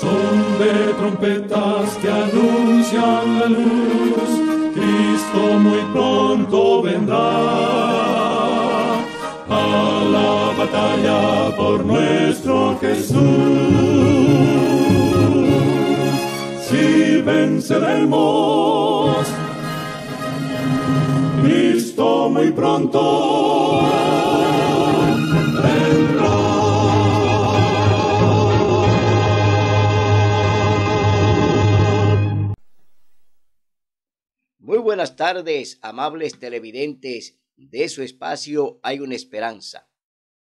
Son de trompetas que anuncian la luz, Cristo muy pronto vendrá a la batalla por nuestro Jesús. Si venceremos, Cristo muy pronto vendrá. Muy buenas tardes, amables televidentes de su espacio Hay una Esperanza.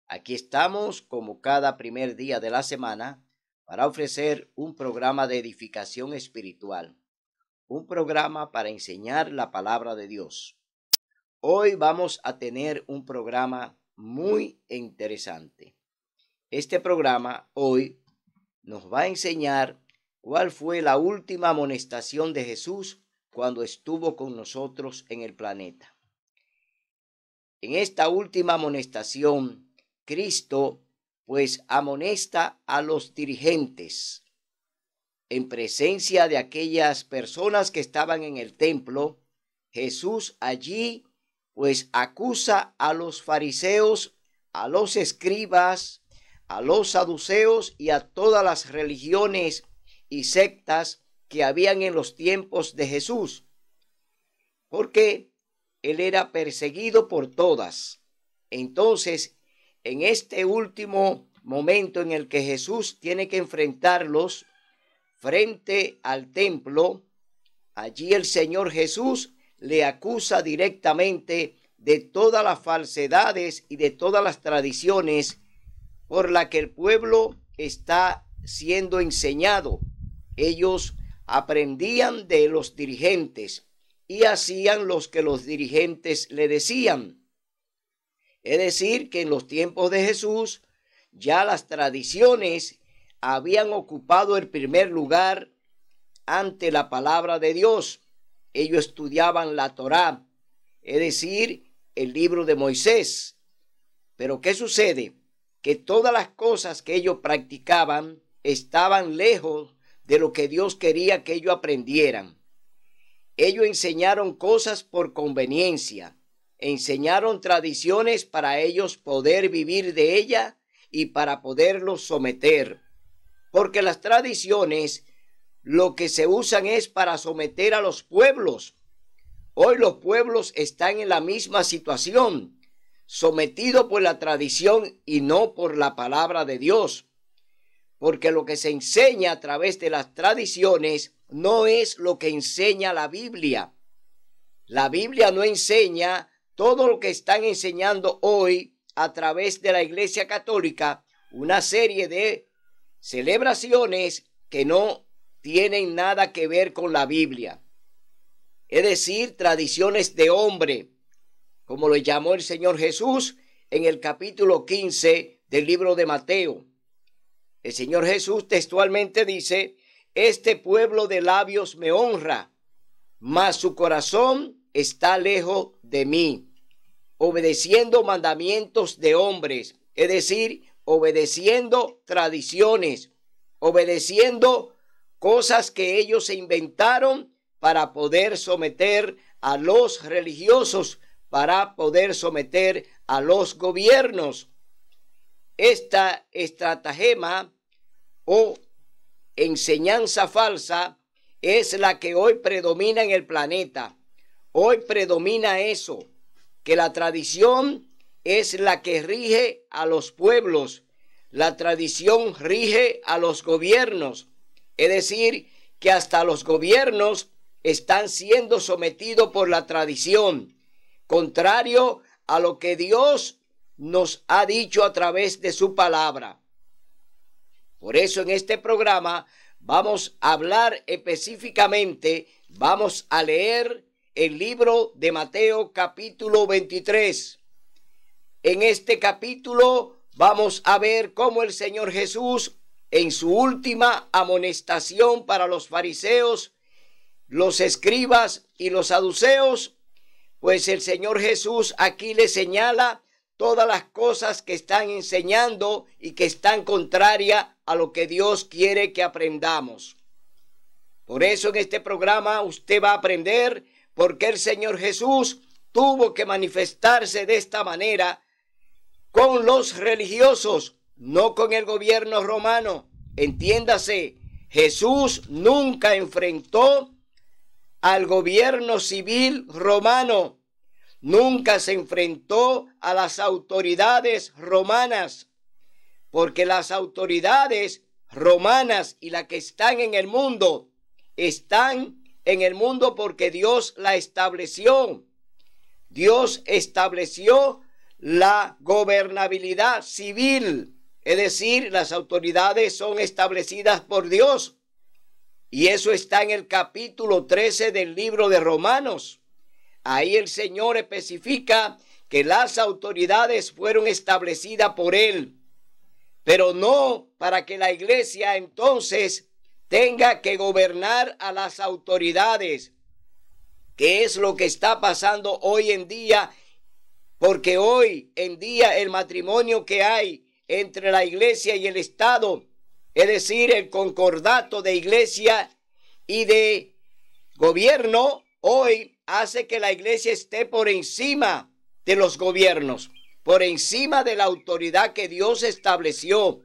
Aquí estamos, como cada primer día de la semana, para ofrecer un programa de edificación espiritual, un programa para enseñar la palabra de Dios. Hoy vamos a tener un programa muy interesante. Este programa hoy nos va a enseñar cuál fue la última amonestación de Jesús cuando estuvo con nosotros en el planeta. En esta última amonestación, Cristo pues amonesta a los dirigentes en presencia de aquellas personas que estaban en el templo. Jesús allí pues acusa a los fariseos, a los escribas, a los saduceos y a todas las religiones y sectas que habían en los tiempos de Jesús, porque él era perseguido por todas. Entonces, en este último momento en el que Jesús tiene que enfrentarlos frente al templo, allí el Señor Jesús le acusa directamente de todas las falsedades y de todas las tradiciones por las que el pueblo está siendo enseñado. Ellos aprendían de los dirigentes y hacían lo que los dirigentes le decían. Es decir, que en los tiempos de Jesús ya las tradiciones habían ocupado el primer lugar ante la palabra de Dios. Ellos estudiaban la Torá, es decir, el libro de Moisés. Pero ¿qué sucede? Que todas las cosas que ellos practicaban estaban lejos de lo que Dios quería que ellos aprendieran. Ellos enseñaron cosas por conveniencia, enseñaron tradiciones para ellos poder vivir de ella y para poderlos someter. Porque las tradiciones lo que se usan es para someter a los pueblos. Hoy los pueblos están en la misma situación, sometidos por la tradición y no por la palabra de Dios. Porque lo que se enseña a través de las tradiciones no es lo que enseña la Biblia. La Biblia no enseña todo lo que están enseñando hoy a través de la Iglesia Católica, una serie de celebraciones que no tienen nada que ver con la Biblia. Es decir, tradiciones de hombre, como lo llamó el Señor Jesús en el capítulo 15 del libro de Mateo. El Señor Jesús textualmente dice: este pueblo de labios me honra, mas su corazón está lejos de mí, obedeciendo mandamientos de hombres, es decir, obedeciendo tradiciones, obedeciendo cosas que ellos se inventaron para poder someter a los religiosos, para poder someter a los gobiernos. Esta estratagema o enseñanza falsa es la que hoy predomina en el planeta. Hoy predomina eso, que la tradición es la que rige a los pueblos, la tradición rige a los gobiernos, es decir, que hasta los gobiernos están siendo sometidos por la tradición, contrario a lo que Dios nos ha dicho a través de su palabra. Por eso en este programa vamos a hablar específicamente, vamos a leer el libro de Mateo capítulo 23. En este capítulo vamos a ver cómo el Señor Jesús, en su última amonestación para los fariseos, los escribas y los saduceos, pues el Señor Jesús aquí le señala todas las cosas que están enseñando y que están contrarias a lo que Dios quiere que aprendamos. Por eso en este programa usted va a aprender por qué el Señor Jesús tuvo que manifestarse de esta manera con los religiosos, no con el gobierno romano. Entiéndase, Jesús nunca enfrentó al gobierno civil romano, nunca se enfrentó a las autoridades romanas, porque las autoridades romanas y las que están en el mundo porque Dios la estableció. Dios estableció la gobernabilidad civil, es decir, las autoridades son establecidas por Dios. Y eso está en el capítulo 13 del libro de Romanos. Ahí el Señor especifica que las autoridades fueron establecidas por Él, pero no para que la iglesia entonces tenga que gobernar a las autoridades, que es lo que está pasando hoy en día, porque hoy en día el matrimonio que hay entre la iglesia y el Estado, es decir, el concordato de iglesia y de gobierno, hoy hace que la iglesia esté por encima de los gobiernos, por encima de la autoridad que Dios estableció,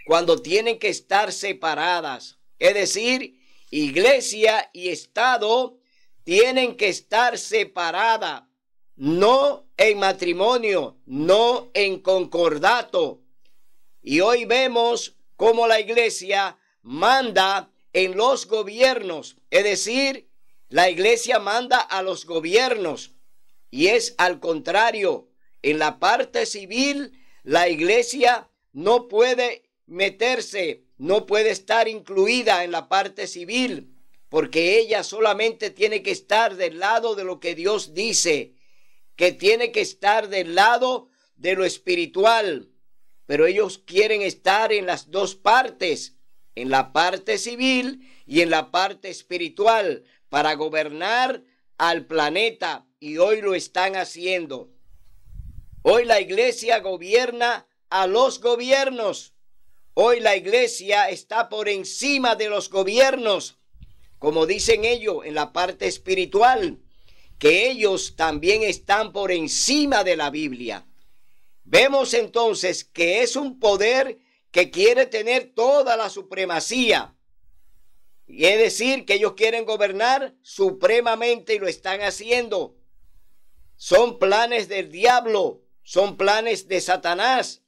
cuando tienen que estar separadas. Es decir, iglesia y Estado tienen que estar separadas, no en matrimonio, no en concordato. Y hoy vemos cómo la iglesia manda en los gobiernos, es decir, la iglesia manda a los gobiernos, y es al contrario. En la parte civil, la iglesia no puede meterse, no puede estar incluida en la parte civil, porque ella solamente tiene que estar del lado de lo que Dios dice, que tiene que estar del lado de lo espiritual. Pero ellos quieren estar en las dos partes, en la parte civil y en la parte espiritual, para gobernar al planeta, y hoy lo están haciendo. Hoy la iglesia gobierna a los gobiernos. Hoy la iglesia está por encima de los gobiernos, como dicen ellos en la parte espiritual, que ellos también están por encima de la Biblia. Vemos entonces que es un poder que quiere tener toda la supremacía. Y es decir, que ellos quieren gobernar supremamente y lo están haciendo. Son planes del diablo, son planes de Satanás,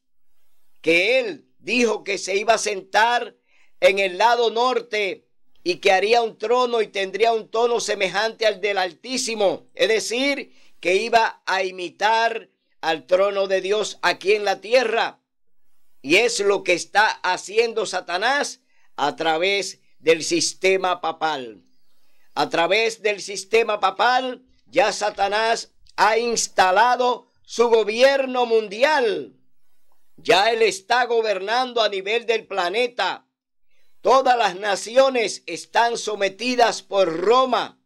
que él dijo que se iba a sentar en el lado norte y que haría un trono y tendría un tono semejante al del Altísimo. Es decir, que iba a imitar al trono de Dios aquí en la tierra. Y es lo que está haciendo Satanás a través del sistema papal. A través del sistema papal, ya Satanás ha instalado su gobierno mundial. Ya él está gobernando a nivel del planeta. Todas las naciones están sometidas por Roma.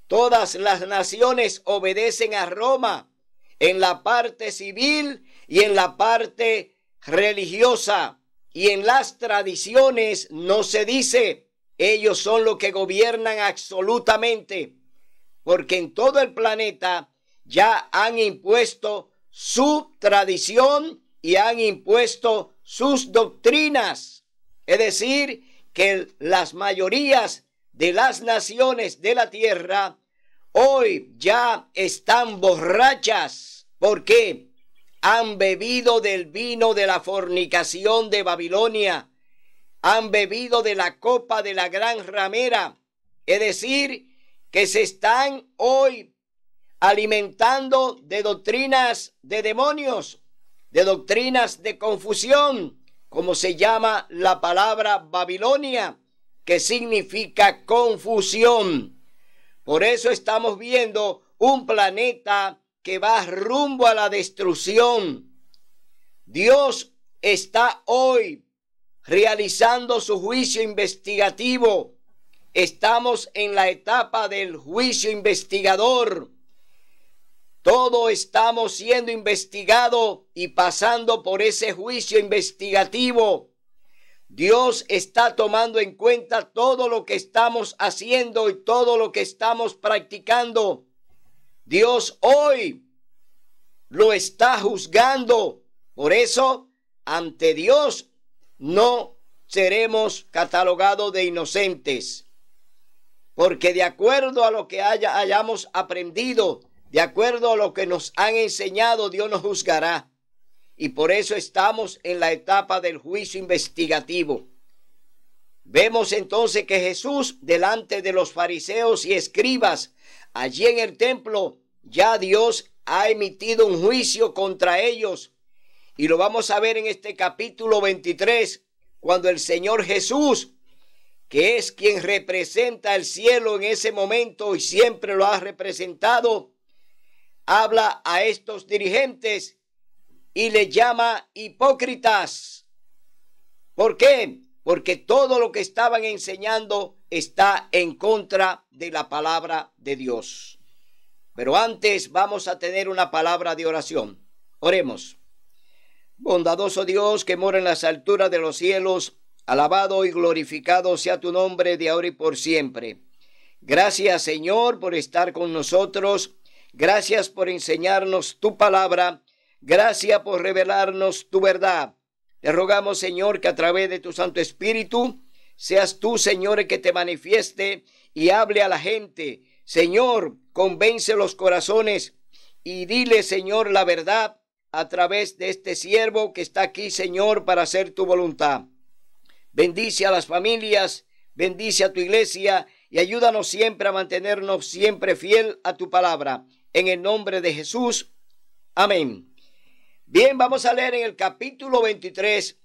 Todas las naciones obedecen a Roma en la parte civil y en la parte religiosa. Y en las tradiciones no se dice. Ellos son los que gobiernan absolutamente, porque en todo el planeta ya han impuesto su tradición y han impuesto sus doctrinas. Es decir, que las mayorías de las naciones de la tierra hoy ya están borrachas. ¿Por qué? Han bebido del vino de la fornicación de Babilonia. Han bebido de la copa de la gran ramera. Es decir, que se están hoy alimentando de doctrinas de demonios, de doctrinas de confusión, como se llama la palabra Babilonia, que significa confusión. Por eso estamos viendo un planeta que va rumbo a la destrucción. Dios está hoy realizando su juicio investigativo. Estamos en la etapa del juicio investigador. Todos estamos siendo investigados y pasando por ese juicio investigativo. Dios está tomando en cuenta todo lo que estamos haciendo y todo lo que estamos practicando. Dios hoy lo está juzgando. Por eso, ante Dios no seremos catalogados de inocentes. Porque de acuerdo a lo que hayamos aprendido, de acuerdo a lo que nos han enseñado, Dios nos juzgará. Y por eso estamos en la etapa del juicio investigativo. Vemos entonces que Jesús, delante de los fariseos y escribas, allí en el templo, ya Dios ha emitido un juicio contra ellos. Y lo vamos a ver en este capítulo 23, cuando el Señor Jesús, que es quien representa el cielo en ese momento y siempre lo ha representado, habla a estos dirigentes y les llama hipócritas. ¿Por qué? Porque todo lo que estaban enseñando está en contra de la palabra de Dios. Pero antes vamos a tener una palabra de oración. Oremos. Bondadoso Dios que mora en las alturas de los cielos, alabado y glorificado sea tu nombre de ahora y por siempre. Gracias, Señor, por estar con nosotros. Gracias por enseñarnos tu palabra. Gracias por revelarnos tu verdad. Te rogamos, Señor, que a través de tu Santo Espíritu seas tú, Señor, el que te manifieste y hable a la gente. Señor, convence los corazones y dile, Señor, la verdad a través de este siervo que está aquí, Señor, para hacer tu voluntad. Bendice a las familias, bendice a tu iglesia y ayúdanos siempre a mantenernos siempre fiel a tu palabra. En el nombre de Jesús. Amén. Bien, vamos a leer en el capítulo 23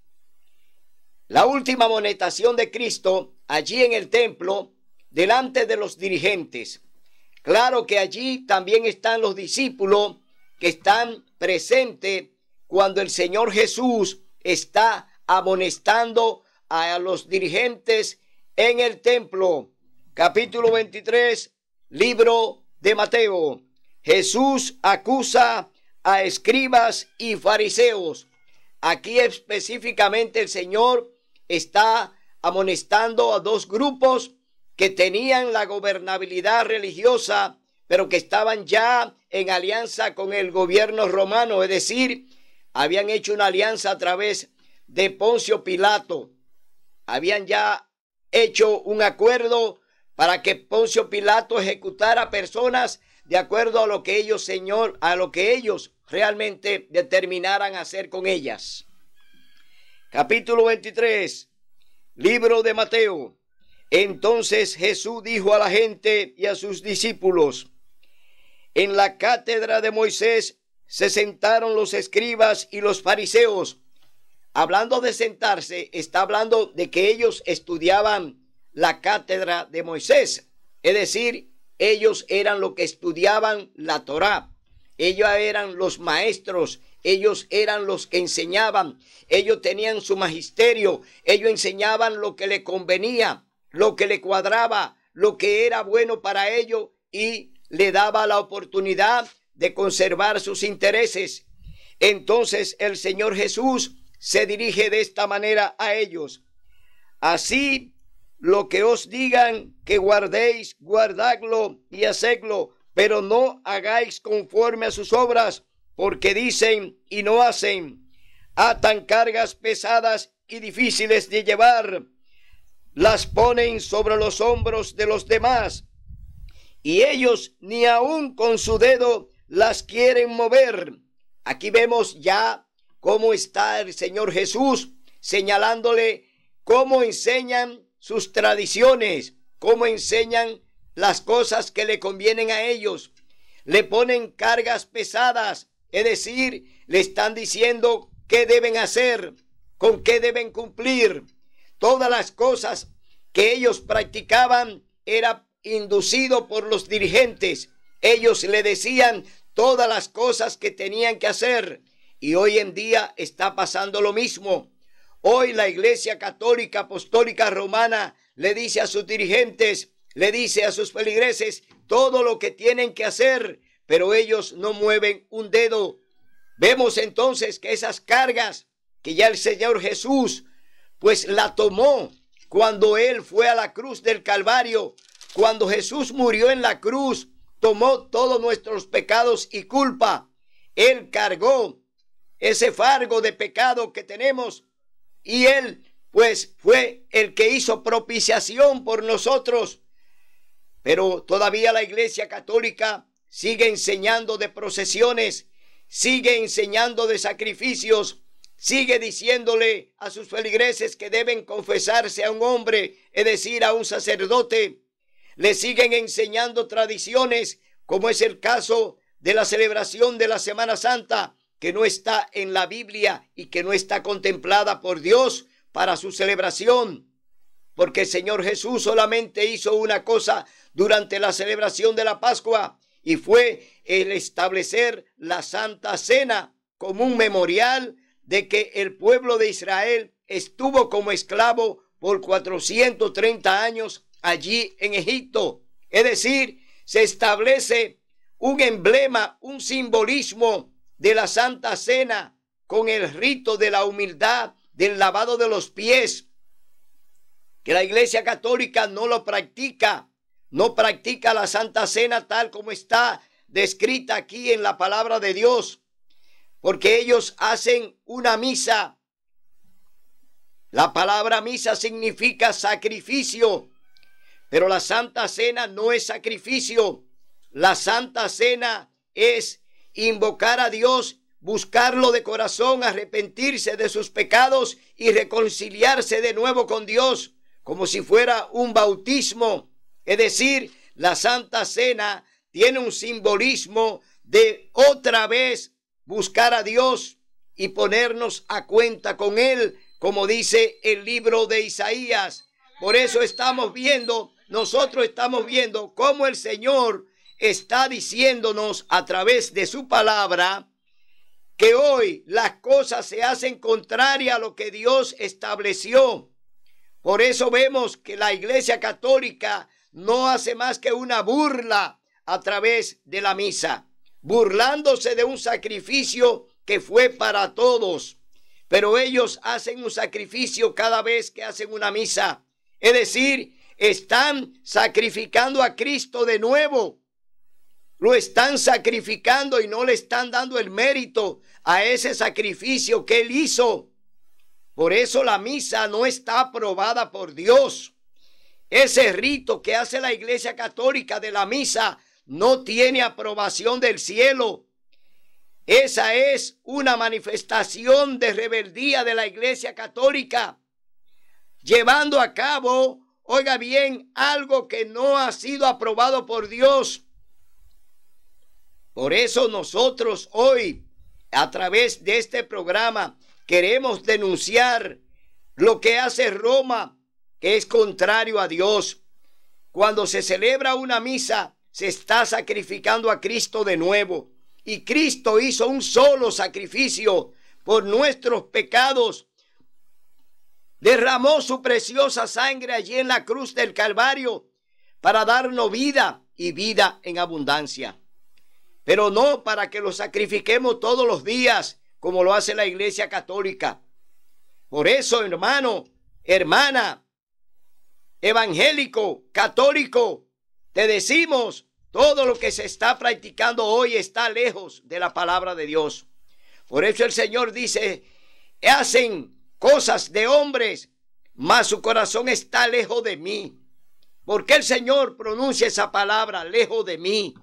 la última amonestación de Cristo allí en el templo delante de los dirigentes. Claro que allí también están los discípulos que están presentes cuando el Señor Jesús está amonestando a los dirigentes en el templo. Capítulo 23, libro de Mateo. Jesús acusa a escribas y fariseos. Aquí específicamente el Señor está amonestando a dos grupos que tenían la gobernabilidad religiosa, pero que estaban ya en alianza con el gobierno romano, es decir, habían hecho una alianza a través de Poncio Pilato. Habían ya hecho un acuerdo para que Poncio Pilato ejecutara personas de acuerdo a lo que ellos, Señor, a lo que ellos realmente determinaran hacer con ellas. Capítulo 23, libro de Mateo. Entonces Jesús dijo a la gente y a sus discípulos: en la cátedra de Moisés se sentaron los escribas y los fariseos. Hablando de sentarse, está hablando de que ellos estudiaban la cátedra de Moisés. Es decir, ellos eran los que estudiaban la Torá. Ellos eran los maestros. Ellos eran los que enseñaban. Ellos tenían su magisterio. Ellos enseñaban lo que le convenía, lo que le cuadraba, lo que era bueno para ellos y le daba la oportunidad de conservar sus intereses. Entonces el Señor Jesús se dirige de esta manera a ellos: así lo que os digan que guardéis, guardadlo y hacedlo, pero no hagáis conforme a sus obras, porque dicen y no hacen. Atan cargas pesadas y difíciles de llevar, las ponen sobre los hombros de los demás, y ellos ni aun con su dedo las quieren mover. Aquí vemos ya cómo está el Señor Jesús señalándole cómo enseñan sus tradiciones, cómo enseñan las cosas que le convienen a ellos. Le ponen cargas pesadas, es decir, le están diciendo qué deben hacer, con qué deben cumplir. Todas las cosas que ellos practicaban era inducido por los dirigentes. Ellos le decían todas las cosas que tenían que hacer. Y hoy en día está pasando lo mismo. Hoy la Iglesia Católica Apostólica Romana le dice a sus dirigentes, le dice a sus feligreses todo lo que tienen que hacer pero ellos no mueven un dedo. Vemos entonces que esas cargas que ya el Señor Jesús pues la tomó cuando Él fue a la cruz del Calvario. Cuando Jesús murió en la cruz, tomó todos nuestros pecados y culpa. Él cargó ese fardo de pecado que tenemos y Él pues fue el que hizo propiciación por nosotros. Pero todavía la Iglesia Católica sigue enseñando de procesiones, sigue enseñando de sacrificios, sigue diciéndole a sus feligreses que deben confesarse a un hombre, es decir, a un sacerdote. Le siguen enseñando tradiciones, como es el caso de la celebración de la Semana Santa, que no está en la Biblia y que no está contemplada por Dios para su celebración. Porque el Señor Jesús solamente hizo una cosa durante la celebración de la Pascua, y fue el establecer la Santa Cena como un memorial de que el pueblo de Israel estuvo como esclavo por 430 años allí en Egipto. Es decir, se establece un emblema, un simbolismo de la Santa Cena con el rito de la humildad, del lavado de los pies, que la Iglesia Católica no lo practica. No practica la Santa Cena tal como está descrita aquí en la palabra de Dios, porque ellos hacen una misa. La palabra misa significa sacrificio, pero la Santa Cena no es sacrificio. La Santa Cena es invocar a Dios, buscarlo de corazón, arrepentirse de sus pecados y reconciliarse de nuevo con Dios, como si fuera un bautismo. Es decir, la Santa Cena tiene un simbolismo de otra vez buscar a Dios y ponernos a cuenta con Él, como dice el libro de Isaías. Por eso nosotros estamos viendo cómo el Señor está diciéndonos a través de su palabra que hoy las cosas se hacen contrarias a lo que Dios estableció. Por eso vemos que la Iglesia Católica no hace más que una burla a través de la misa, burlándose de un sacrificio que fue para todos. Pero ellos hacen un sacrificio cada vez que hacen una misa. Es decir, están sacrificando a Cristo de nuevo. Lo están sacrificando y no le están dando el mérito a ese sacrificio que Él hizo. Por eso la misa no está aprobada por Dios. Ese rito que hace la Iglesia Católica de la misa no tiene aprobación del cielo. Esa es una manifestación de rebeldía de la Iglesia Católica, llevando a cabo, oiga bien, algo que no ha sido aprobado por Dios. Por eso nosotros hoy, a través de este programa, queremos denunciar lo que hace Roma, que es contrario a Dios. Cuando se celebra una misa, se está sacrificando a Cristo de nuevo. Y Cristo hizo un solo sacrificio por nuestros pecados. Derramó su preciosa sangre allí en la cruz del Calvario para darnos vida y vida en abundancia. Pero no para que lo sacrifiquemos todos los días como lo hace la Iglesia Católica. Por eso, hermano, hermana, evangélico, católico, te decimos, todo lo que se está practicando hoy está lejos de la palabra de Dios. Por eso el Señor dice, hacen cosas de hombres, mas su corazón está lejos de mí. ¿Por qué el Señor pronuncia esa palabra, lejos de mí?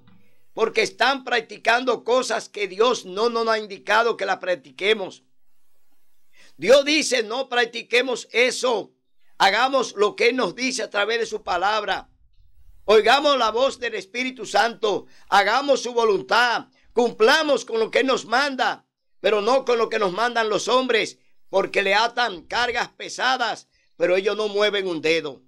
Porque están practicando cosas que Dios no nos ha indicado que la practiquemos. Dios dice, no practiquemos eso. Hagamos lo que Él nos dice a través de su palabra. Oigamos la voz del Espíritu Santo. Hagamos su voluntad. Cumplamos con lo que Él nos manda, pero no con lo que nos mandan los hombres, porque le atan cargas pesadas, pero ellos no mueven un dedo.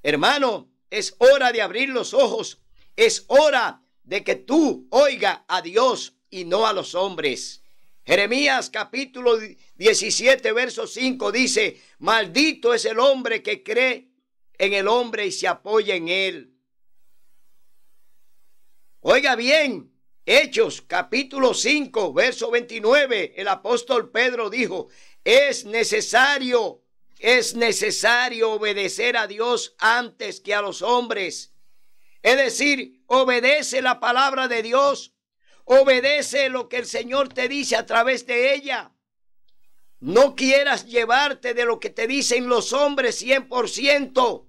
Hermano, es hora de abrir los ojos. Es hora de que tú oiga a Dios y no a los hombres. Jeremías capítulo 17 verso 5 dice, maldito es el hombre que cree en el hombre y se apoya en él. Oiga bien, Hechos capítulo 5, verso 29, el apóstol Pedro dijo, es necesario obedecer a Dios antes que a los hombres. Es decir, obedece la palabra de Dios, obedece lo que el Señor te dice a través de ella. No quieras llevarte de lo que te dicen los hombres 100%,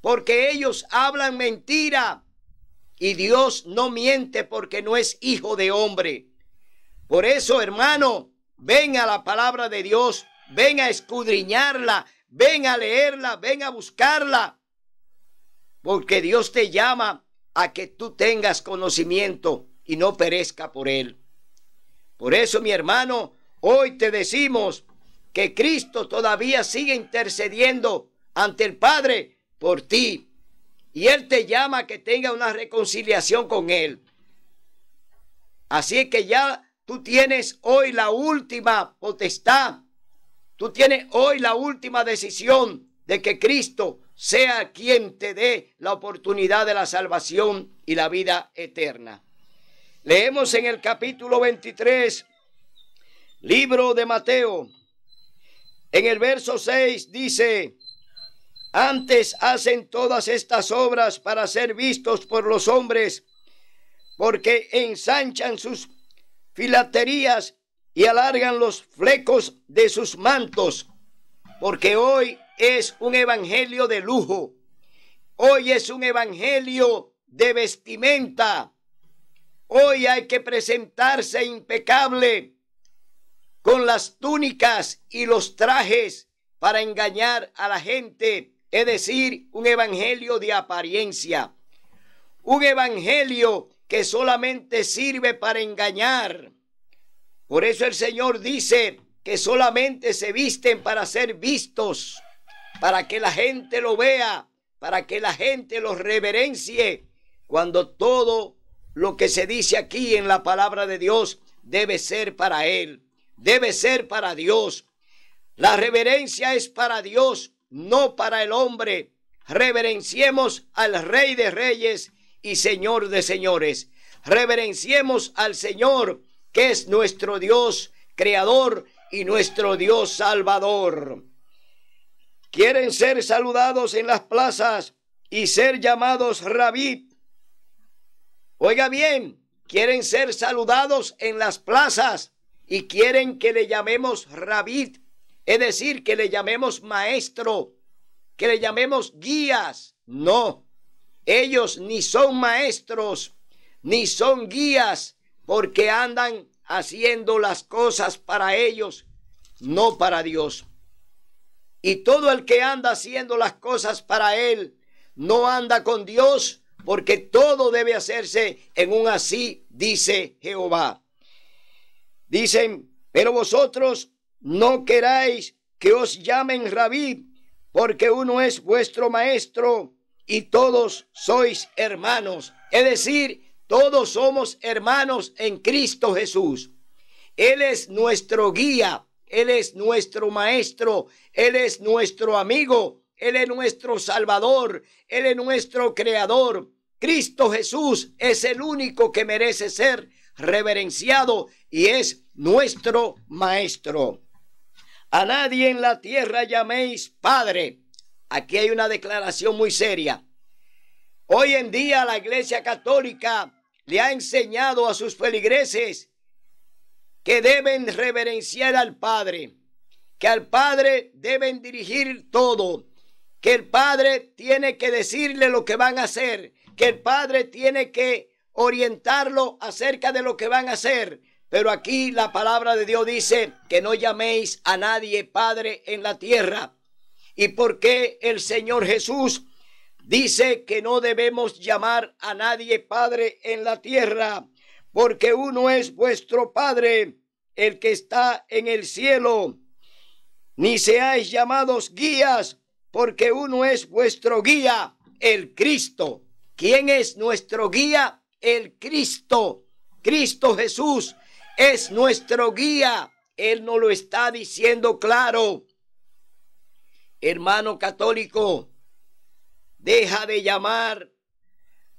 porque ellos hablan mentira. Y Dios no miente porque no es hijo de hombre. Por eso, hermano, ven a la palabra de Dios, ven a escudriñarla, ven a leerla, ven a buscarla. Porque Dios te llama a que tú tengas conocimiento y no perezca por él. Por eso, mi hermano, hoy te decimos que Cristo todavía sigue intercediendo ante el Padre por ti. Y Él te llama a que tenga una reconciliación con Él. Así es que ya tú tienes hoy la última potestad. Tú tienes hoy la última decisión de que Cristo sea quien te dé la oportunidad de la salvación y la vida eterna. Leemos en el capítulo 23, libro de Mateo. En el verso 6 dice: antes hacen todas estas obras para ser vistos por los hombres, porque ensanchan sus filaterías y alargan los flecos de sus mantos, porque hoy es un evangelio de lujo, hoy es un evangelio de vestimenta, hoy hay que presentarse impecable con las túnicas y los trajes para engañar a la gente. Es decir, un evangelio de apariencia, un evangelio que solamente sirve para engañar. Por eso el Señor dice que solamente se visten para ser vistos, para que la gente lo vea, para que la gente los reverencie, cuando todo lo que se dice aquí en la palabra de Dios debe ser para Él, debe ser para Dios. La reverencia es para Dios, no para el hombre. Reverenciemos al Rey de Reyes y Señor de Señores. Reverenciemos al Señor, que es nuestro Dios creador y nuestro Dios salvador. Quieren ser saludados en las plazas y ser llamados Rabí. Oiga bien, quieren ser saludados en las plazas y quieren que le llamemos Rabí. Es decir, que le llamemos maestro, que le llamemos guías. No, ellos ni son maestros, ni son guías, porque andan haciendo las cosas para ellos, no para Dios. Y todo el que anda haciendo las cosas para Él, no anda con Dios, porque todo debe hacerse en un así, dice Jehová. Dicen, pero vosotros no queráis que os llamen Rabí, porque uno es vuestro maestro y todos sois hermanos. Es decir, todos somos hermanos en Cristo Jesús. Él es nuestro guía, Él es nuestro maestro, Él es nuestro amigo, Él es nuestro salvador, Él es nuestro creador. Cristo Jesús es el único que merece ser reverenciado y es nuestro maestro. A nadie en la tierra llaméis Padre. Aquí hay una declaración muy seria. Hoy en día la Iglesia Católica le ha enseñado a sus feligreses que deben reverenciar al Padre, que al Padre deben dirigir todo, que el Padre tiene que decirle lo que van a hacer, que el Padre tiene que orientarlo acerca de lo que van a hacer. Pero aquí la palabra de Dios dice que no llaméis a nadie Padre en la tierra. ¿Y por qué el Señor Jesús dice que no debemos llamar a nadie Padre en la tierra? Porque uno es vuestro Padre, el que está en el cielo. Ni seáis llamados guías, porque uno es vuestro guía, el Cristo. ¿Quién es nuestro guía? El Cristo. Cristo Jesús es nuestro guía. Él nos lo está diciendo claro. Hermano católico, deja de llamar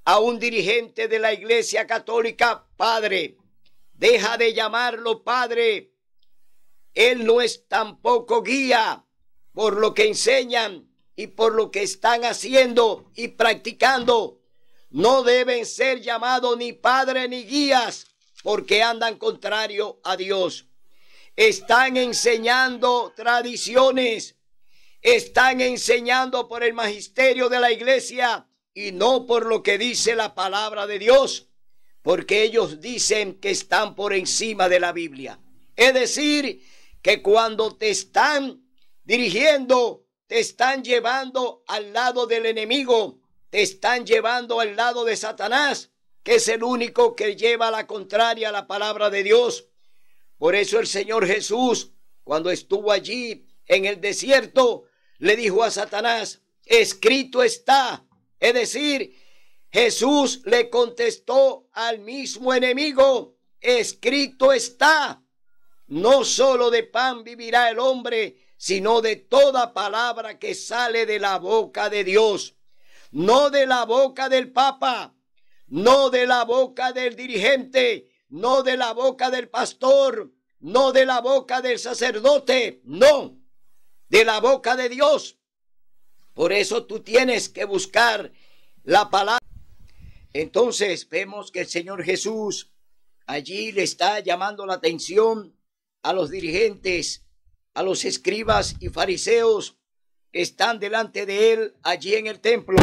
a un dirigente de la Iglesia Católica padre. Deja de llamarlo padre. Él no es tampoco guía por lo que enseñan y por lo que están haciendo y practicando. No deben ser llamados ni padre ni guías porque andan contrario a Dios. Están enseñando tradiciones, están enseñando por el magisterio de la iglesia y no por lo que dice la palabra de Dios, porque ellos dicen que están por encima de la Biblia. Es decir, que cuando te están dirigiendo, te están llevando al lado del enemigo, te están llevando al lado de Satanás, que es el único que lleva la contraria a la palabra de Dios. Por eso el Señor Jesús, cuando estuvo allí en el desierto, le dijo a Satanás, escrito está. Es decir, Jesús le contestó al mismo enemigo, escrito está. No solo de pan vivirá el hombre, sino de toda palabra que sale de la boca de Dios. No de la boca del Papa, no de la boca del dirigente, no de la boca del pastor, no de la boca del sacerdote, no, de la boca de Dios. Por eso tú tienes que buscar la palabra. Entonces vemos que el Señor Jesús allí le está llamando la atención a los dirigentes, a los escribas y fariseos que están delante de él allí en el templo.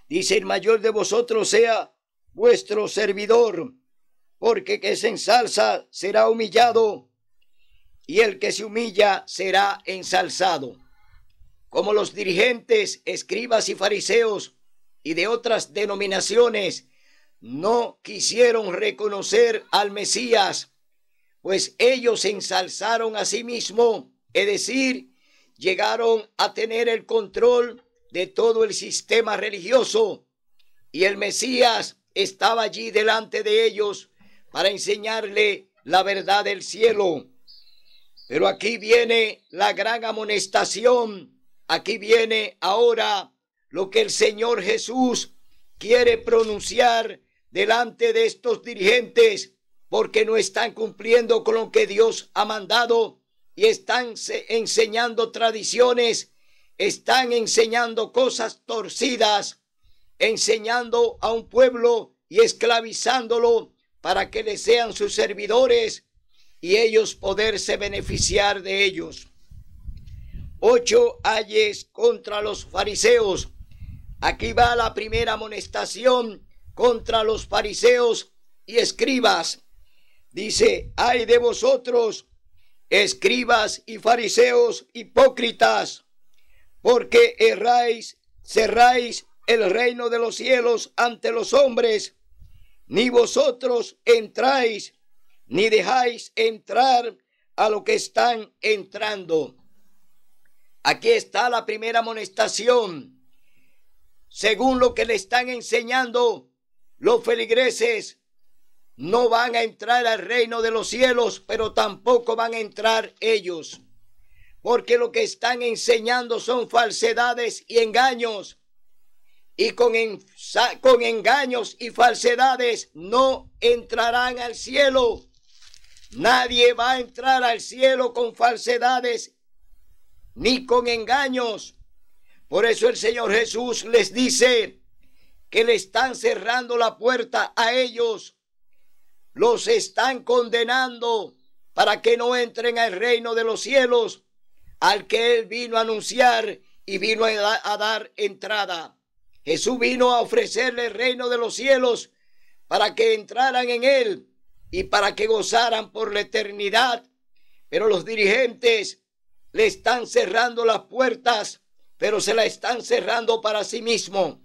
Dice, el mayor de vosotros sea vuestro servidor, porque que se ensalza será humillado, y el que se humilla será ensalzado. Como los dirigentes, escribas y fariseos y de otras denominaciones no quisieron reconocer al Mesías, pues ellos se ensalzaron a sí mismos, es decir, llegaron a tener el control de todo el sistema religioso, y el Mesías estaba allí delante de ellos para enseñarle la verdad del cielo. Pero aquí viene la gran amonestación, aquí viene ahora lo que el Señor Jesús quiere pronunciar delante de estos dirigentes, porque no están cumpliendo con lo que Dios ha mandado y están enseñando tradiciones, están enseñando cosas torcidas, enseñando a un pueblo y esclavizándolo para que le sean sus servidores y ellos poderse beneficiar de ellos. 8 ayes contra los fariseos. Aquí va la primera amonestación contra los fariseos y escribas. Dice, ay de vosotros, escribas y fariseos hipócritas, porque erráis, cerráis el reino de los cielos ante los hombres, ni vosotros entráis, ni dejáis entrar a lo que están entrando. Aquí está la primera amonestación. Según lo que le están enseñando, los feligreses no van a entrar al reino de los cielos, pero tampoco van a entrar ellos, porque lo que están enseñando son falsedades y engaños, y con engaños y falsedades no entrarán al cielo. Nadie va a entrar al cielo con falsedades ni con engaños. Por eso el Señor Jesús les dice que le están cerrando la puerta a ellos. Los están condenando para que no entren al reino de los cielos, al que Él vino a anunciar y vino a dar entrada. Jesús vino a ofrecerle el reino de los cielos para que entraran en Él y para que gozaran por la eternidad. Pero los dirigentes le están cerrando las puertas, pero se la están cerrando para sí mismos.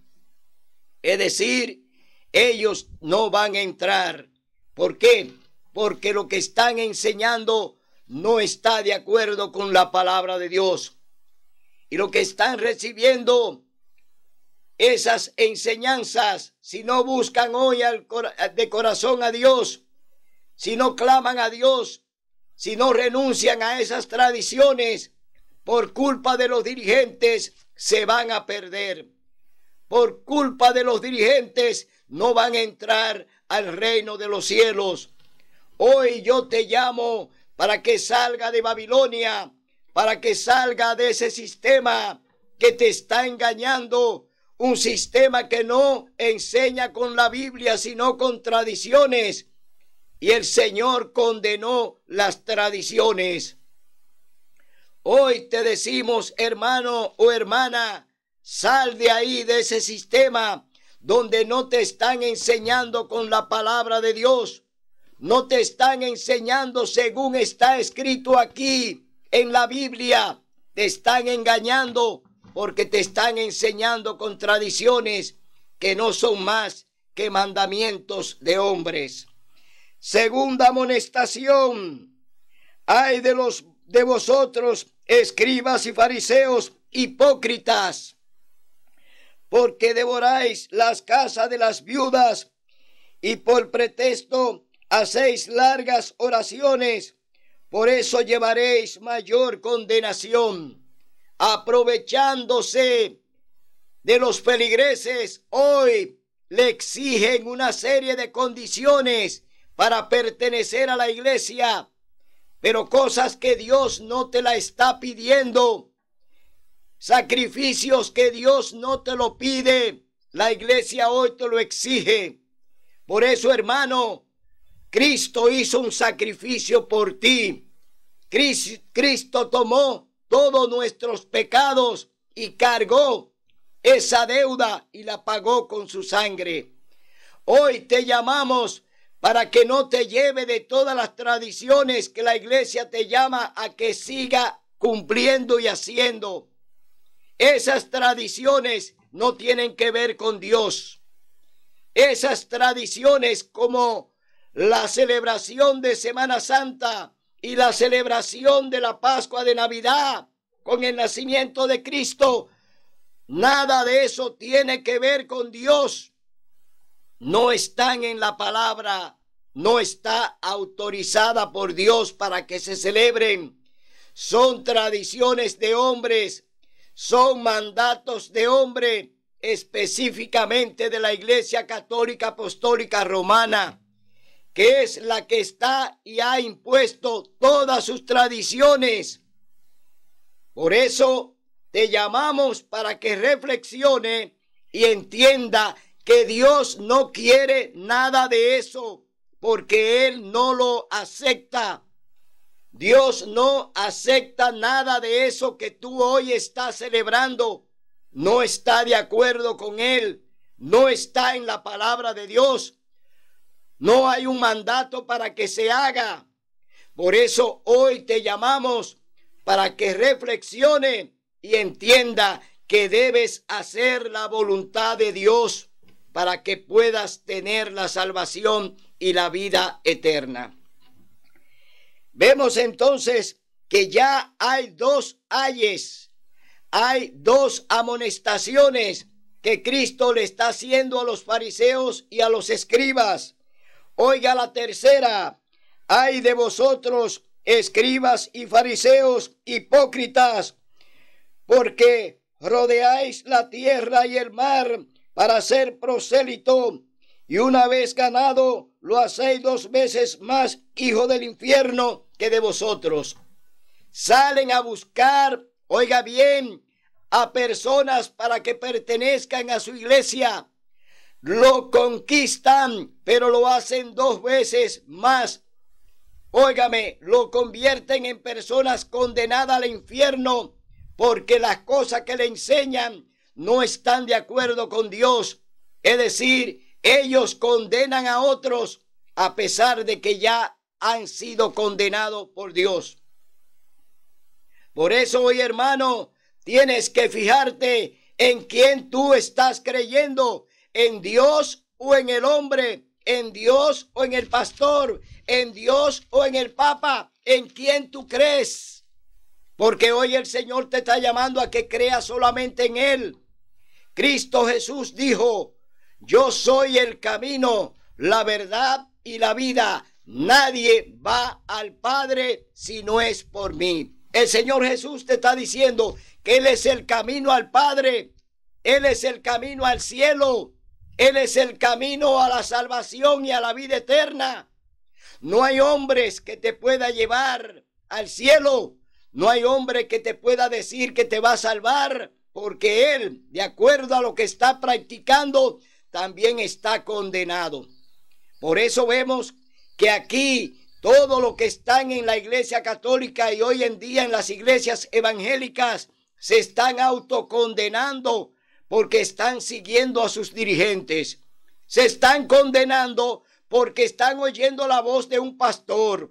Es decir, ellos no van a entrar. ¿Por qué? Porque lo que están enseñando no está de acuerdo con la palabra de Dios. Y lo que están recibiendo, esas enseñanzas, si no buscan hoy de corazón a Dios, si no claman a Dios, si no renuncian a esas tradiciones, por culpa de los dirigentes, se van a perder. por culpa de los dirigentes, no van a entrar al reino de los cielos. Hoy yo te llamo para que salga de Babilonia, para que salga de ese sistema que te está engañando, un sistema que no enseña con la Biblia, sino con tradiciones. Y el Señor condenó las tradiciones. Hoy te decimos, hermano o hermana, sal de ahí, de ese sistema donde no te están enseñando con la palabra de Dios. No te están enseñando según está escrito aquí en la Biblia. Te están engañando porque te están enseñando con tradiciones que no son más que mandamientos de hombres. Segunda amonestación: ay de vosotros, escribas y fariseos, hipócritas, porque devoráis las casas de las viudas y por pretexto hacéis largas oraciones. Por eso llevaréis mayor condenación. Aprovechándose de los feligreses, hoy le exigen una serie de condiciones para pertenecer a la iglesia, pero cosas que Dios no te la está pidiendo, sacrificios que Dios no te lo pide, la iglesia hoy te lo exige. Por eso, hermano, Cristo hizo un sacrificio por ti. Cristo tomó todos nuestros pecados y cargó esa deuda y la pagó con su sangre. Hoy te llamamos para que no te lleve de todas las tradiciones que la iglesia te llama a que siga cumpliendo y haciendo. Esas tradiciones no tienen que ver con Dios. Esas tradiciones como la celebración de Semana Santa y la celebración de la Pascua de Navidad con el nacimiento de Cristo, nada de eso tiene que ver con Dios. No están en la palabra, no está autorizada por Dios para que se celebren. Son tradiciones de hombres, son mandatos de hombre, específicamente de la Iglesia Católica Apostólica Romana, que es la que está y ha impuesto todas sus tradiciones. Por eso te llamamos para que reflexione y entienda que Dios no quiere nada de eso, porque Él no lo acepta. Dios no acepta nada de eso que tú hoy estás celebrando. No está de acuerdo con Él, no está en la palabra de Dios. No hay un mandato para que se haga. Por eso hoy te llamamos para que reflexione y entienda que debes hacer la voluntad de Dios para que puedas tener la salvación y la vida eterna. Vemos entonces que ya hay dos ayes, hay dos amonestaciones que Cristo le está haciendo a los fariseos y a los escribas. Oiga la tercera: ay de vosotros, escribas y fariseos, hipócritas, porque rodeáis la tierra y el mar para ser prosélito, y una vez ganado lo hacéis 2 veces más hijo del infierno que de vosotros. Salen a buscar, oiga bien, a personas para que pertenezcan a su iglesia. Lo conquistan, pero lo hacen 2 veces más. Óigame, lo convierten en personas condenadas al infierno, porque las cosas que le enseñan no están de acuerdo con Dios. Es decir, ellos condenan a otros a pesar de que ya han sido condenados por Dios. Por eso hoy, hermano, tienes que fijarte en quién tú estás creyendo, en Dios o en el hombre, en Dios o en el pastor, en Dios o en el Papa, en quién tú crees. Porque hoy el Señor te está llamando a que creas solamente en Él. Cristo Jesús dijo: yo soy el camino, la verdad y la vida. Nadie va al Padre si no es por mí. El Señor Jesús te está diciendo que Él es el camino al Padre. Él es el camino al cielo. Él es el camino a la salvación y a la vida eterna. No hay hombres que te pueda llevar al cielo. No hay hombre que te pueda decir que te va a salvar, porque él, de acuerdo a lo que está practicando, también está condenado. Por eso vemos que aquí todo lo que están en la iglesia católica y hoy en día en las iglesias evangélicas se están autocondenando porque están siguiendo a sus dirigentes. Se están condenando porque están oyendo la voz de un pastor.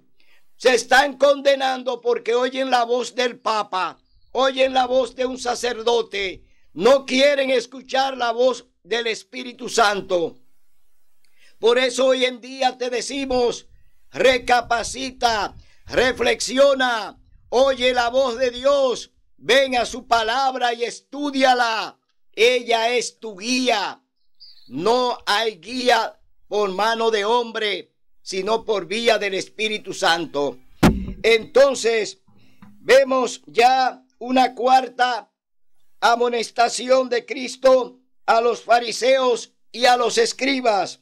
Se están condenando porque oyen la voz del Papa, oyen la voz de un sacerdote. No quieren escuchar la voz del Espíritu Santo. Por eso hoy en día te decimos, recapacita, reflexiona, oye la voz de Dios, ven a su palabra y estúdiala. Ella es tu guía. No hay guía por mano de hombre, sino por vía del Espíritu Santo. Entonces, vemos ya una cuarta amonestación de Cristo a los fariseos y a los escribas.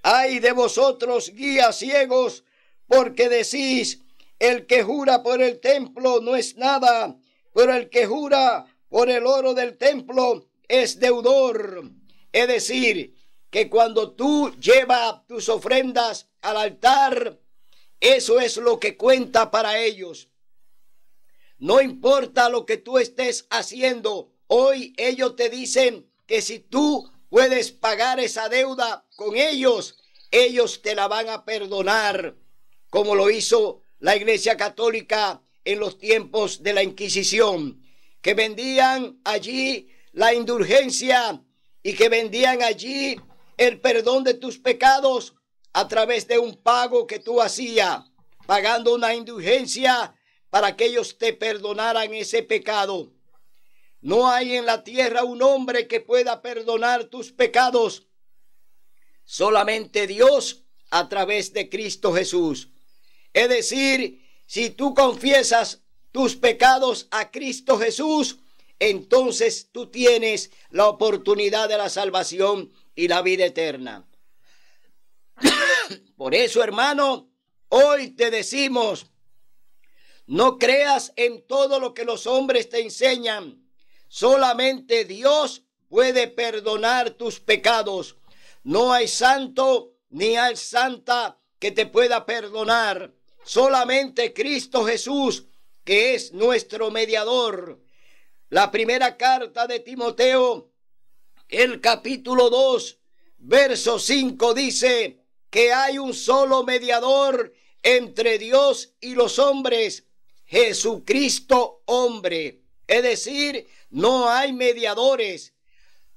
Ay de vosotros, guías ciegos, porque decís, el que jura por el templo no es nada, pero el que jura por el oro del templo es deudor. Es decir, que cuando tú llevas tus ofrendas al altar, eso es lo que cuenta para ellos. No importa lo que tú estés haciendo. Hoy ellos te dicen que si tú puedes pagar esa deuda con ellos, ellos te la van a perdonar, como lo hizo la Iglesia Católica en los tiempos de la Inquisición, que vendían allí la indulgencia y que vendían allí el perdón de tus pecados a través de un pago que tú hacías, pagando una indulgencia para que ellos te perdonaran ese pecado. No hay en la tierra un hombre que pueda perdonar tus pecados. Solamente Dios a través de Cristo Jesús. Es decir, si tú confiesas tus pecados a Cristo Jesús, entonces tú tienes la oportunidad de la salvación y la vida eterna. Por eso, hermano, hoy te decimos, no creas en todo lo que los hombres te enseñan. Solamente Dios puede perdonar tus pecados. No hay santo ni hay santa que te pueda perdonar. Solamente Cristo Jesús, que es nuestro mediador. La primera carta de Timoteo, el capítulo 2, verso 5 dice que hay un solo mediador entre Dios y los hombres, Jesucristo hombre. Es decir, no hay mediadores.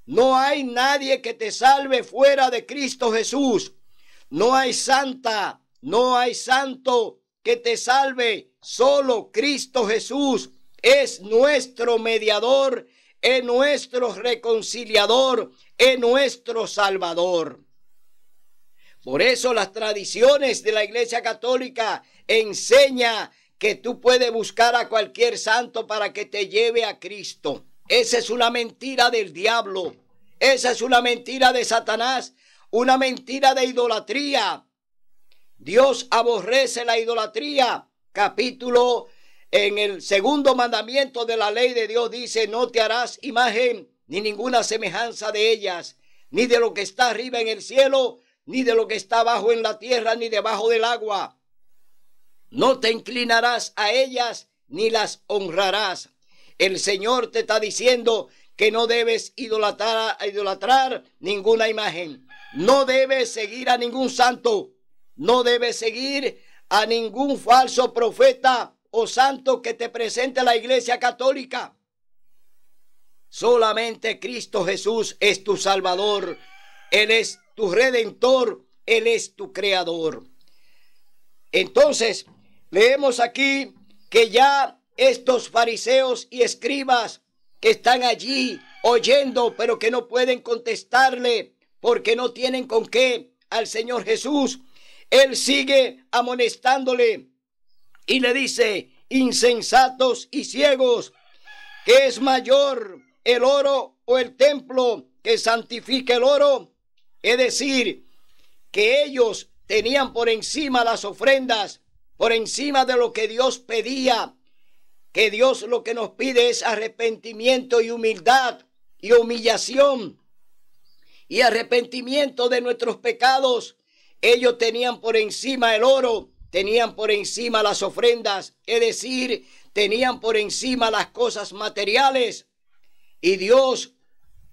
No hay nadie que te salve fuera de Cristo Jesús. No hay santa, no hay santo que te salve. Solo Cristo Jesús es nuestro mediador, es nuestro reconciliador, es nuestro salvador. Por eso las tradiciones de la Iglesia Católica enseñan que tú puedes buscar a cualquier santo para que te lleve a Cristo. Esa es una mentira del diablo. Esa es una mentira de Satanás, una mentira de idolatría. Dios aborrece la idolatría. Capítulo en el segundo mandamiento de la ley de Dios dice, no te harás imagen ni ninguna semejanza de ellas, ni de lo que está arriba en el cielo, ni de lo que está abajo en la tierra, ni debajo del agua. No te inclinarás a ellas, ni las honrarás. El Señor te está diciendo que no debes idolatrar ninguna imagen. No debes seguir a ningún santo. No debes seguir a ningún falso profeta o santo que te presente la Iglesia Católica. Solamente Cristo Jesús es tu Salvador. Él es tu Redentor. Él es tu Creador. Entonces, leemos aquí que ya estos fariseos y escribas que están allí oyendo, pero que no pueden contestarle porque no tienen con qué al Señor Jesús, Él sigue amonestándole y le dice, insensatos y ciegos, ¿qué es mayor, el oro o el templo que santifica el oro? Es decir, que ellos tenían por encima las ofrendas, por encima de lo que Dios pedía, que Dios lo que nos pide es arrepentimiento y humildad y humillación y arrepentimiento de nuestros pecados. Ellos tenían por encima el oro, tenían por encima las ofrendas, es decir, tenían por encima las cosas materiales. Y Dios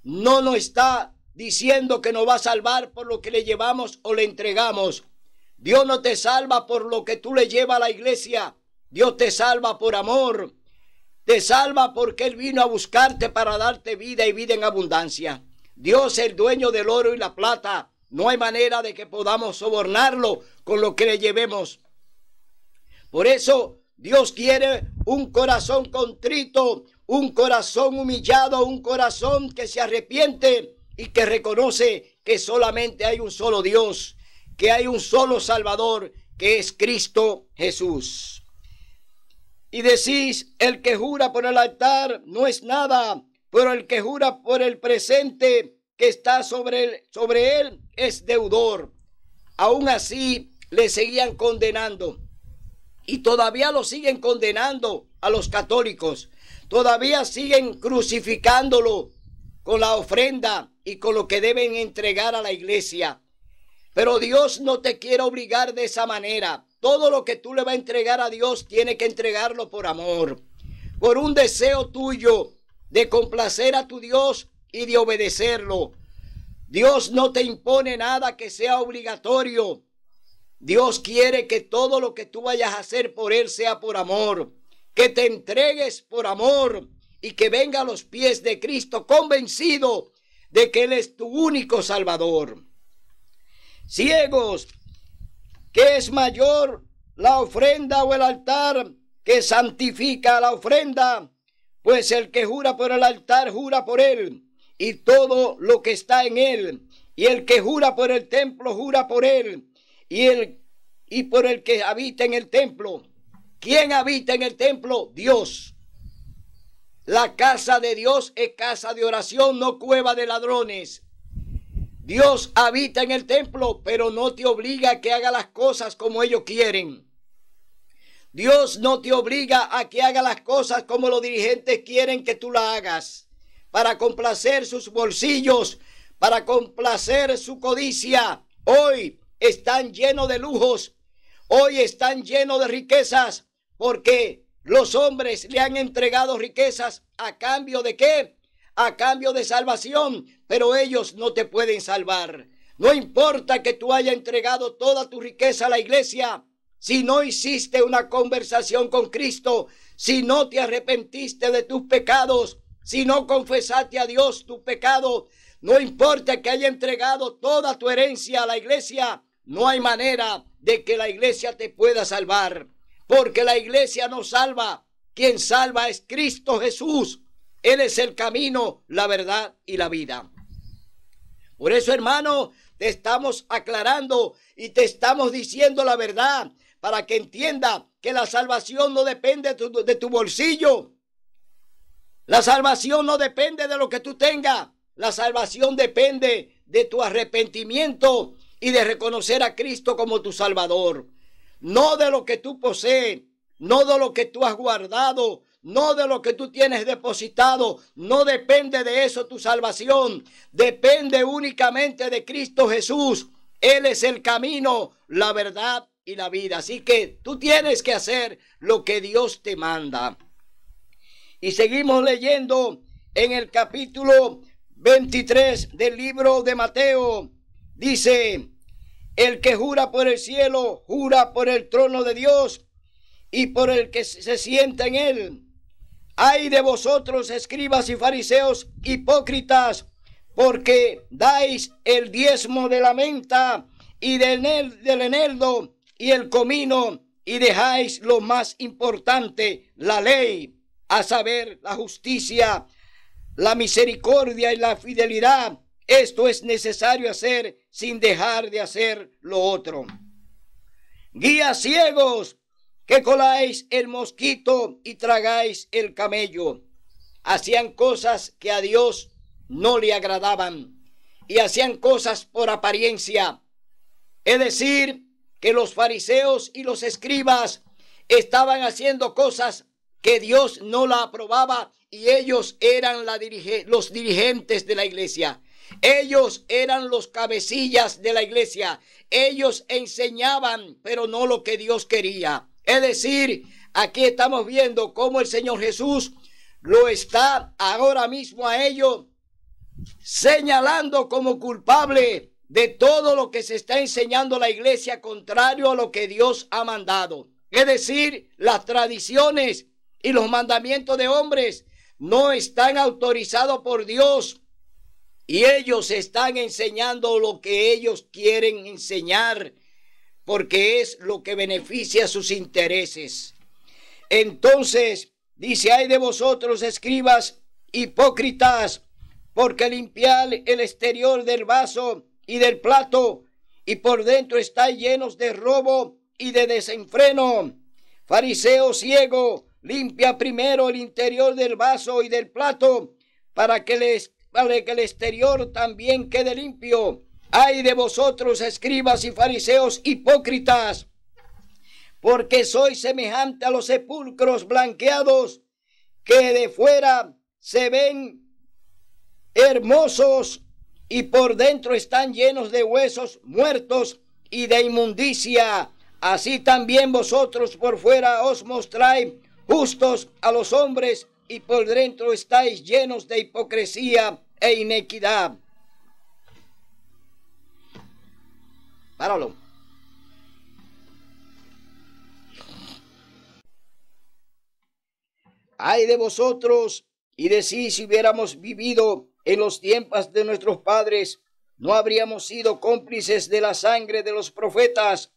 no nos está diciendo que nos va a salvar por lo que le llevamos o le entregamos. Dios no te salva por lo que tú le llevas a la iglesia. Dios te salva por amor. Te salva porque Él vino a buscarte para darte vida y vida en abundancia. Dios es el dueño del oro y la plata. No hay manera de que podamos sobornarlo con lo que le llevemos. Por eso Dios quiere un corazón contrito, un corazón humillado, un corazón que se arrepiente y que reconoce que solamente hay un solo Dios, que hay un solo Salvador, que es Cristo Jesús. Y decís, el que jura por el altar no es nada, pero el que jura por el presente que está sobre él es deudor. Aún así le seguían condenando. Y todavía lo siguen condenando a los católicos. Todavía siguen crucificándolo con la ofrenda y con lo que deben entregar a la iglesia. Pero Dios no te quiere obligar de esa manera. Todo lo que tú le vas a entregar a Dios, tiene que entregarlo por amor, por un deseo tuyo de complacer a tu Dios y de obedecerlo. Dios no te impone nada que sea obligatorio. Dios quiere que todo lo que tú vayas a hacer por Él sea por amor, que te entregues por amor y que venga a los pies de Cristo convencido de que Él es tu único Salvador. Ciegos, ¿qué es mayor, la ofrenda o el altar que santifica la ofrenda? Pues el que jura por el altar jura por él y todo lo que está en él, y el que jura por el templo jura por él y por el que habita en el templo. ¿Quién habita en el templo? Dios. La casa de Dios es casa de oración, no cueva de ladrones. Dios habita en el templo, pero no te obliga a que haga las cosas como ellos quieren. Dios no te obliga a que haga las cosas como los dirigentes quieren que tú las hagas, para complacer sus bolsillos, para complacer su codicia. Hoy están llenos de lujos, hoy están llenos de riquezas, porque los hombres le han entregado riquezas a cambio de ¿qué? A cambio de salvación, pero ellos no te pueden salvar. No importa que tú hayas entregado toda tu riqueza a la iglesia, si no hiciste una conversación con Cristo, si no te arrepentiste de tus pecados, si no confesaste a Dios tu pecado, no importa que haya entregado toda tu herencia a la iglesia, no hay manera de que la iglesia te pueda salvar, porque la iglesia no salva. Quien salva es Cristo Jesús. Él es el camino, la verdad y la vida. Por eso, hermano, te estamos aclarando y te estamos diciendo la verdad para que entienda que la salvación no depende de tu bolsillo. La salvación no depende de lo que tú tengas. La salvación depende de tu arrepentimiento y de reconocer a Cristo como tu Salvador. No de lo que tú posees, no de lo que tú has guardado, no de lo que tú tienes depositado. No depende de eso tu salvación. Depende únicamente de Cristo Jesús. Él es el camino, la verdad y la vida. Así que tú tienes que hacer lo que Dios te manda. Y seguimos leyendo en el capítulo 23 del libro de Mateo. Dice, el que jura por el cielo, jura por el trono de Dios y por el que se sienta en él. Ay de vosotros, escribas y fariseos hipócritas, porque dais el diezmo de la menta y del eneldo y el comino, y dejáis lo más importante, la ley, a saber, la justicia, la misericordia y la fidelidad. Esto es necesario hacer sin dejar de hacer lo otro. Guías ciegos, que coláis el mosquito y tragáis el camello. Hacían cosas que a Dios no le agradaban y hacían cosas por apariencia. Es decir, que los fariseos y los escribas estaban haciendo cosas que Dios no la aprobaba, y ellos eran los dirigentes de la iglesia. Ellos eran los cabecillas de la iglesia. Ellos enseñaban, pero no lo que Dios quería. Es decir, aquí estamos viendo cómo el Señor Jesús lo está ahora mismo a ellos señalando como culpable de todo lo que se está enseñando la iglesia contrario a lo que Dios ha mandado. Es decir, las tradiciones y los mandamientos de hombres no están autorizados por Dios, y ellos están enseñando lo que ellos quieren enseñar, porque es lo que beneficia sus intereses. Entonces dice: ay de vosotros, escribas hipócritas, porque limpiad el exterior del vaso y del plato, y por dentro estáis llenos de robo y de desenfreno. Fariseo ciego, limpia primero el interior del vaso y del plato, para que el exterior también quede limpio. Ay de vosotros, escribas y fariseos hipócritas, porque sois semejante a los sepulcros blanqueados, que de fuera se ven hermosos y por dentro están llenos de huesos muertos y de inmundicia. Así también vosotros por fuera os mostráis justos a los hombres, y por dentro estáis llenos de hipocresía e inequidad. Páralo. Ay de vosotros, y decís: si hubiéramos vivido en los tiempos de nuestros padres, no habríamos sido cómplices de la sangre de los profetas.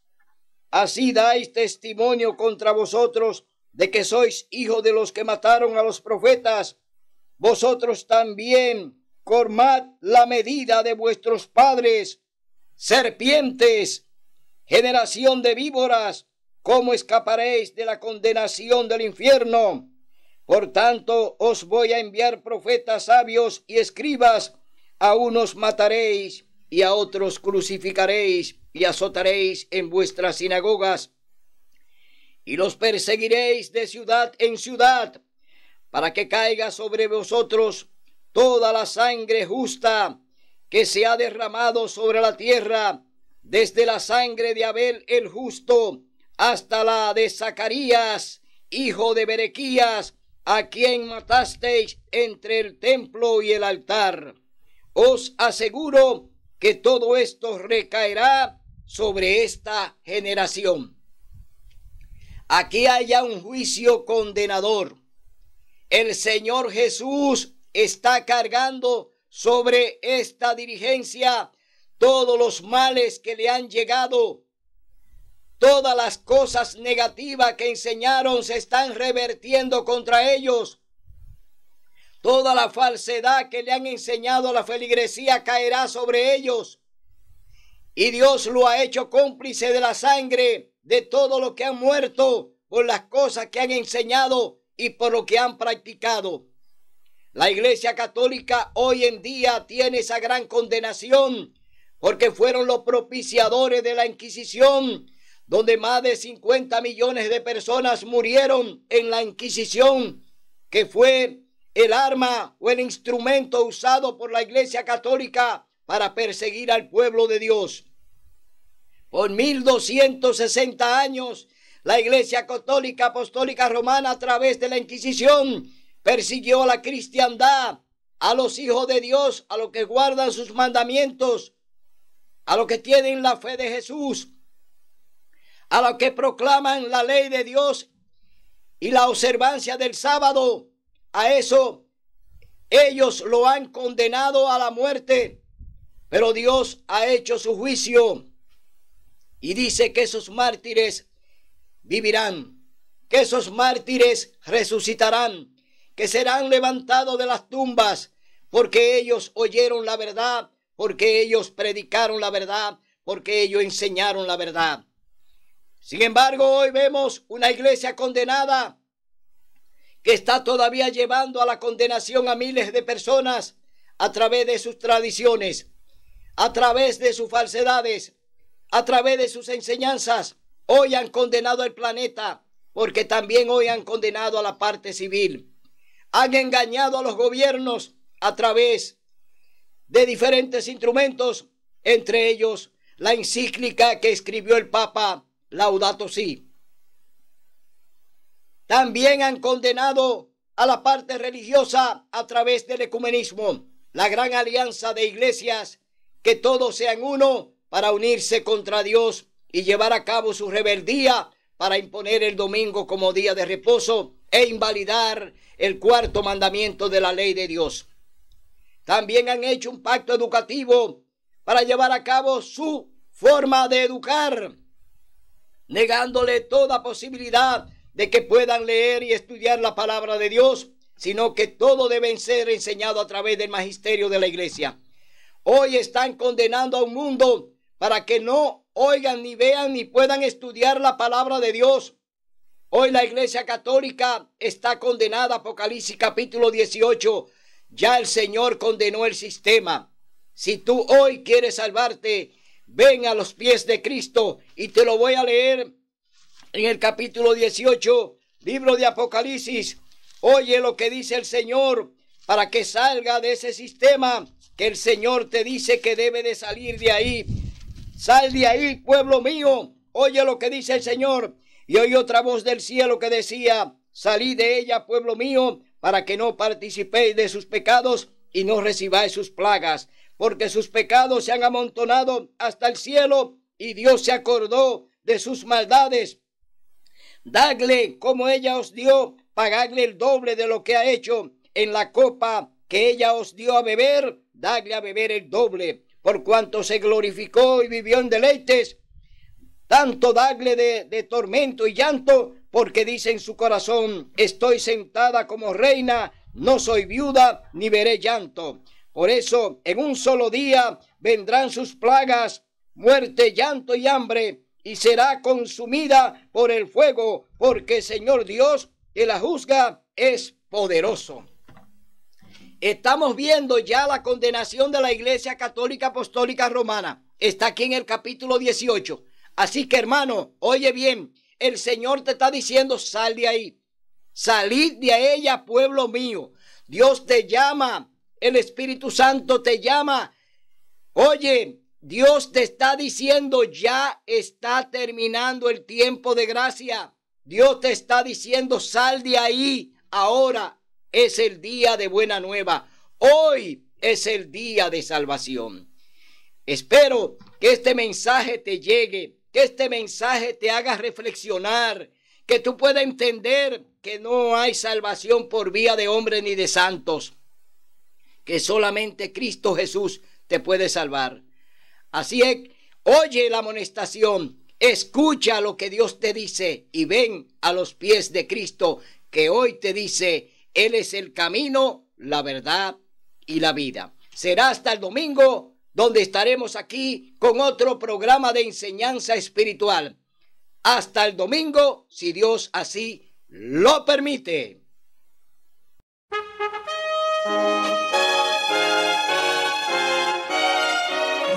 Así dais testimonio contra vosotros de que sois hijos de los que mataron a los profetas. Vosotros también colmad la medida de vuestros padres. Serpientes, generación de víboras, ¿cómo escaparéis de la condenación del infierno? Por tanto, os voy a enviar profetas sabios y escribas. A unos mataréis y a otros crucificaréis y azotaréis en vuestras sinagogas, y los perseguiréis de ciudad en ciudad, para que caiga sobre vosotros toda la sangre justa que se ha derramado sobre la tierra, desde la sangre de Abel el justo hasta la de Zacarías, hijo de Berequías, a quien matasteis entre el templo y el altar. Os aseguro que todo esto recaerá sobre esta generación. Aquí hay ya un juicio condenador. El Señor Jesús está cargando sobre esta dirigencia todos los males que le han llegado. Todas las cosas negativas que enseñaron se están revertiendo contra ellos. Toda la falsedad que le han enseñado a la feligresía caerá sobre ellos. Y Dios lo ha hecho cómplice de la sangre de todo lo que han muerto por las cosas que han enseñado y por lo que han practicado. La Iglesia Católica hoy en día tiene esa gran condenación, porque fueron los propiciadores de la Inquisición, donde más de 50 millones de personas murieron en la Inquisición, que fue el arma o el instrumento usado por la Iglesia Católica para perseguir al pueblo de Dios. Por 1260 años, la Iglesia Católica Apostólica Romana, a través de la Inquisición, persiguió a la cristiandad, a los hijos de Dios, a los que guardan sus mandamientos, a los que tienen la fe de Jesús, a los que proclaman la ley de Dios y la observancia del sábado. A eso ellos lo han condenado a la muerte, pero Dios ha hecho su juicio y dice que esos mártires vivirán, que esos mártires resucitarán, que serán levantados de las tumbas, porque ellos oyeron la verdad, porque ellos predicaron la verdad, porque ellos enseñaron la verdad. Sin embargo, hoy vemos una iglesia condenada que está todavía llevando a la condenación a miles de personas a través de sus tradiciones, a través de sus falsedades, a través de sus enseñanzas. Hoy han condenado al planeta, porque también hoy han condenado a la parte civil. Han engañado a los gobiernos a través de diferentes instrumentos, entre ellos la encíclica que escribió el Papa Laudato Si. También han condenado a la parte religiosa a través del ecumenismo, la gran alianza de iglesias, que todos sean uno para unirse contra Dios y llevar a cabo su rebeldía para imponer el domingo como día de reposo e invalidar el cuarto mandamiento de la ley de Dios. También han hecho un pacto educativo para llevar a cabo su forma de educar, negándole toda posibilidad de que puedan leer y estudiar la palabra de Dios, sino que todo debe ser enseñado a través del magisterio de la iglesia. Hoy están condenando a un mundo para que no oigan, ni vean, ni puedan estudiar la palabra de Dios. Hoy la iglesia católica está condenada. Apocalipsis capítulo 18. Ya el Señor condenó el sistema. Si tú hoy quieres salvarte, ven a los pies de Cristo, y te lo voy a leer en el capítulo 18, libro de Apocalipsis. Oye lo que dice el Señor para que salga de ese sistema que el Señor te dice que debe de salir de ahí. Sal de ahí, pueblo mío. Oye lo que dice el Señor. Y oí otra voz del cielo que decía: salid de ella, pueblo mío, para que no participéis de sus pecados y no recibáis sus plagas, porque sus pecados se han amontonado hasta el cielo y Dios se acordó de sus maldades. Dadle como ella os dio, pagadle el doble de lo que ha hecho. En la copa que ella os dio a beber, dadle a beber el doble, por cuanto se glorificó y vivió en deleites. Tanto dadle de tormento y llanto, porque dice en su corazón: estoy sentada como reina, no soy viuda, ni veré llanto. Por eso, en un solo día vendrán sus plagas, muerte, llanto y hambre, y será consumida por el fuego, porque el Señor Dios, que la juzga, es poderoso. Estamos viendo ya la condenación de la Iglesia Católica Apostólica Romana. Está aquí en el capítulo 18. Así que, hermano, oye bien, el Señor te está diciendo: sal de ahí, salid de ella, pueblo mío. Dios te llama, el Espíritu Santo te llama. Oye, Dios te está diciendo: ya está terminando el tiempo de gracia. Dios te está diciendo: sal de ahí. Ahora es el día de buena nueva. Hoy es el día de salvación. Espero que este mensaje te llegue, que este mensaje te haga reflexionar, que tú puedas entender que no hay salvación por vía de hombres ni de santos, que solamente Cristo Jesús te puede salvar. Así es, oye la amonestación, escucha lo que Dios te dice y ven a los pies de Cristo, que hoy te dice: Él es el camino, la verdad y la vida. Será hasta el domingo, donde estaremos aquí con otro programa de enseñanza espiritual. Hasta el domingo, si Dios así lo permite.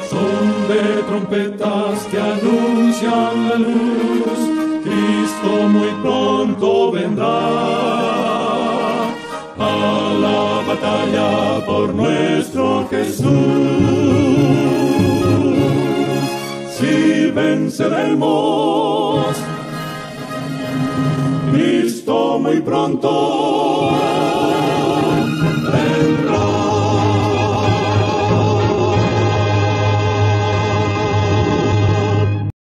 Son de trompetas que anuncian la luz, Cristo muy pronto vendrá. A la batalla por nuestro Jesús, si venceremos, Cristo muy pronto